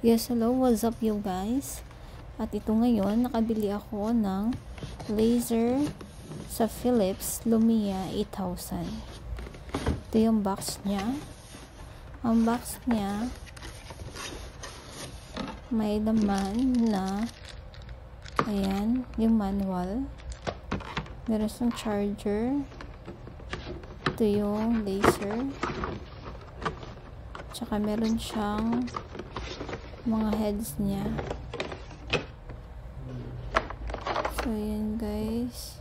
Yes, hello, what's up you guys? At ito ngayon, nakabili ako ng laser sa Philips Lumia 8000. Ito yung box niya. Ang box niya may laman na ayan, yung manual. Meron siyang charger. Ito yung laser. Tsaka meron siyang mga heads niya. So yun guys,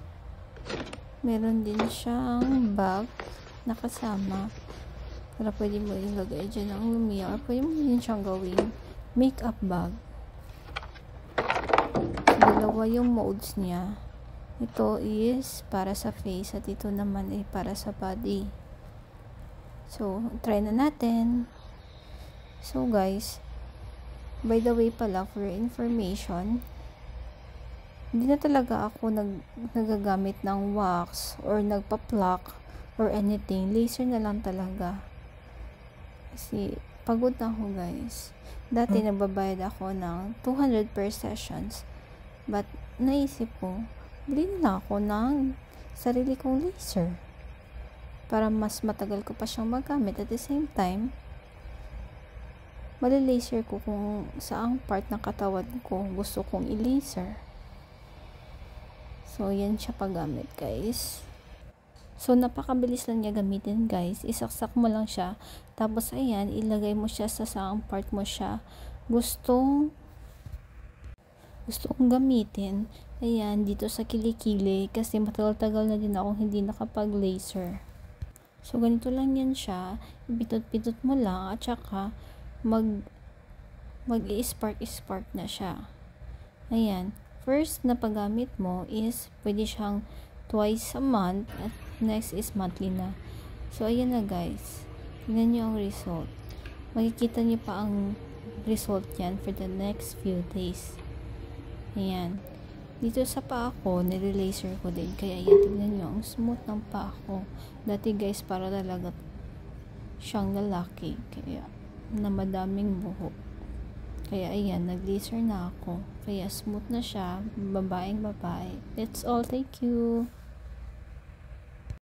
meron din siyang bag na kasama para pwede mo ilagay dyan ang Lumia, or pwede mo din siyang gawing makeup bag. So, dalawa yung modes niya. Ito is para sa face at ito naman ay para sa body. So try na natin. So guys, by the way pala, for information, hindi na talaga ako nagagamit ng wax or nagpa-pluck or anything. Laser na lang talaga. Kasi pagod na ako guys. Dati nagbabayad ako ng 200 per sessions. But naisip ko, bilhin na ako ng sarili kong laser. Para mas matagal ko pa siyang magamit. At the same time, mali-laser ko kung saang part ng katawan ko gusto kong i-laser. So, yan siya paggamit, guys. So, napakabilis lang niya gamitin, guys. Isaksak mo lang siya. Tapos, ayan, ilagay mo siya sa saang part mo siya gustong gamitin. Ayan, dito sa kilikili. Kasi matagal-tagal na din ako hindi nakapag-laser. So, ganito lang yan siya. Pitot-pitot mo lang at saka mag-i-spark na siya. Ayan. First na paggamit mo is pwede siyang twice a month at next is monthly na. So, ayan na guys. Tignan nyo ang result. Makikita nyo pa ang result yan for the next few days. Ayan. Dito sa paa ko, nire-laser ko din. Kaya ayan, tignan nyo. Ang smooth ng paa ko. Dati guys, para talaga siyang lalaki. Kaya, na madaming buhok. Kaya ayan, nag-laser na ako. Kaya smooth na siya. Babaeng babae. That's all. Thank you.